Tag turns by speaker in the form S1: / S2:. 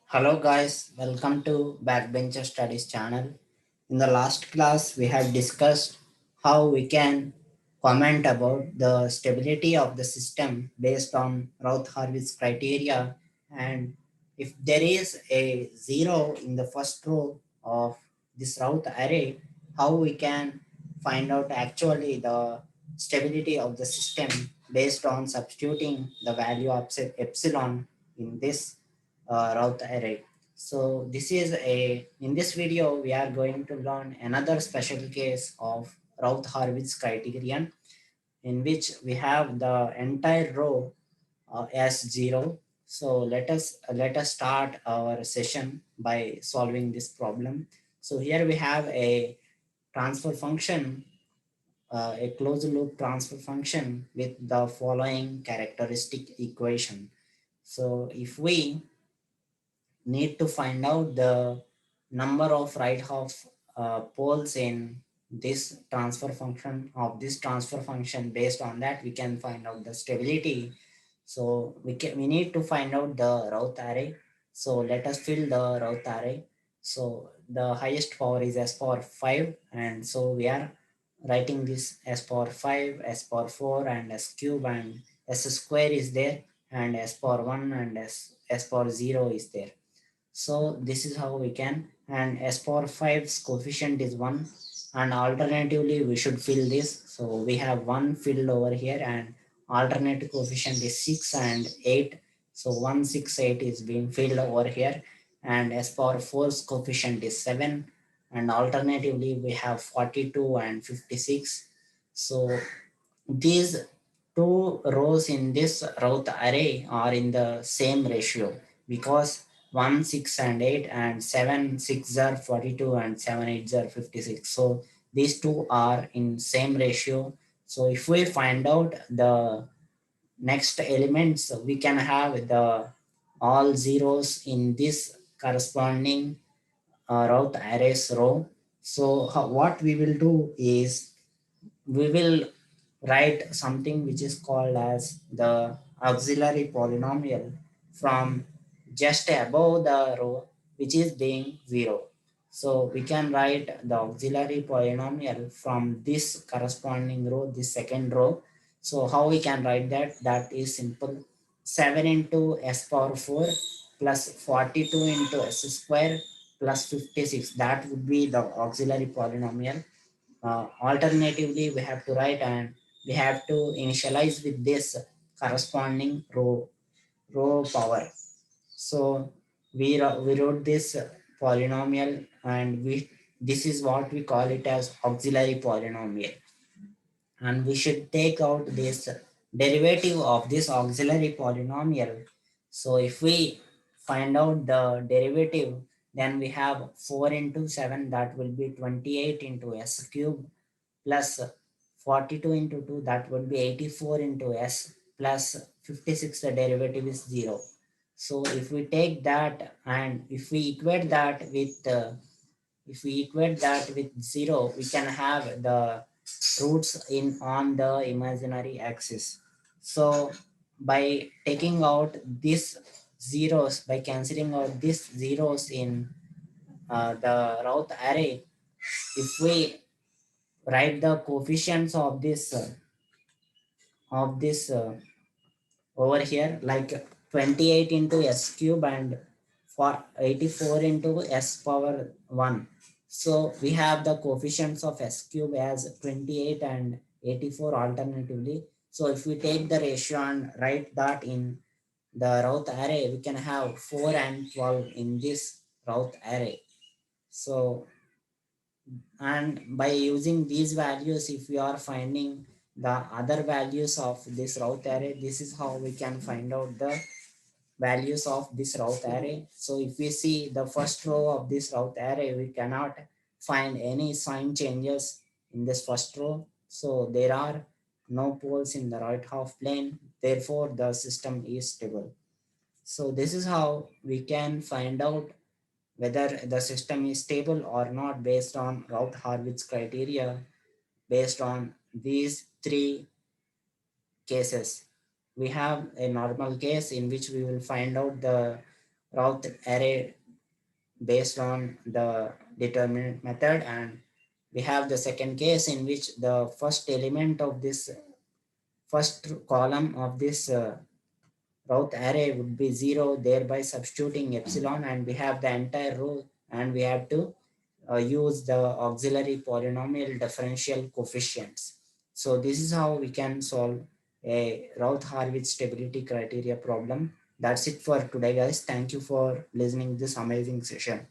S1: Hello guys, welcome to Backbencher Studies channel. In the last class, we have discussed how we can comment about the stability of the system based on Routh-Hurwitz criteria, and if there is a zero in the first row of this Routh array, how we can find out actually the stability of the system based on substituting the value of epsilon in this Routh array. So this is in this video, we are going to learn another special case of Routh-Hurwitz criterion in which we have the entire row as zero. So let us start our session by solving this problem. So here we have a transfer function, a closed loop transfer function with the following characteristic equation. So if we need to find out the number of right half poles in this transfer function of this transfer function. Based on that, we can find out the stability. So we need to find out the Routh array. So let us fill the Routh array. So the highest power is s power 5, and so we are writing this s power 5, s power 4, and s cube, and s square is there, and s power 1 and s power 0 is there. So this is how we can, and as power 5's coefficient is 1, and alternatively we should fill this. So we have 1 filled over here, and alternative coefficient is 6 and 8. So 168 is being filled over here, and as power 4's coefficient is 7, and alternatively we have 42 and 56. So these two rows in this Routh array are in the same ratio, because 1, 6 and 8 and 7, 6 are 42 and 7, 8 are 56. So these two are in same ratio. So if we find out the next elements, we can have the all zeros in this corresponding Routh arrays row. So what we will do is we will write something which is called as the auxiliary polynomial from just above the row which is being 0. So we can write the auxiliary polynomial from this corresponding row, this second row. So how we can write that? That is simple. 7 into s power 4 plus 42 into s square plus 56. That would be the auxiliary polynomial. Alternatively, we have to write, and we have to initialize with this corresponding row power. So we wrote this polynomial, and we this is what we call it as auxiliary polynomial, and we should take out this derivative of this auxiliary polynomial. So if we find out the derivative, then we have 4 into 7, that will be 28 into s cube, plus 42 into 2, that would be 84 into s, plus 56, the derivative is 0. So if we take that, and if we equate that with 0, we can have the roots in on the imaginary axis. So by taking out these zeros, by cancelling out these zeros in the Routh array, if we write the coefficients of this over here, like 28 into s cube and for 84 into s power 1. So we have the coefficients of s cube as 28 and 84 alternatively. So if we take the ratio and write that in the Routh array, we can have 4 and 12 in this Routh array. So, and by using these values, if we are finding the other values of this Routh array, this is how we can find out the values of this Routh array. So if we see the first row of this Routh array, we cannot find any sign changes in this first row. So there are no poles in the right half plane. Therefore, the system is stable. So this is how we can find out whether the system is stable or not based on Routh-Hurwitz criteria, based on these three cases. We have a normal case in which we will find out the Routh array based on the determinant method, and we have the second case in which the first element of this first column of this Routh array would be 0, thereby substituting epsilon, and we have the entire row, and we have to use the auxiliary polynomial differential coefficients. So this is how we can solve a Routh-Hurwitz stability criteria problem. That's it for today, guys. Thank you for listening this amazing session.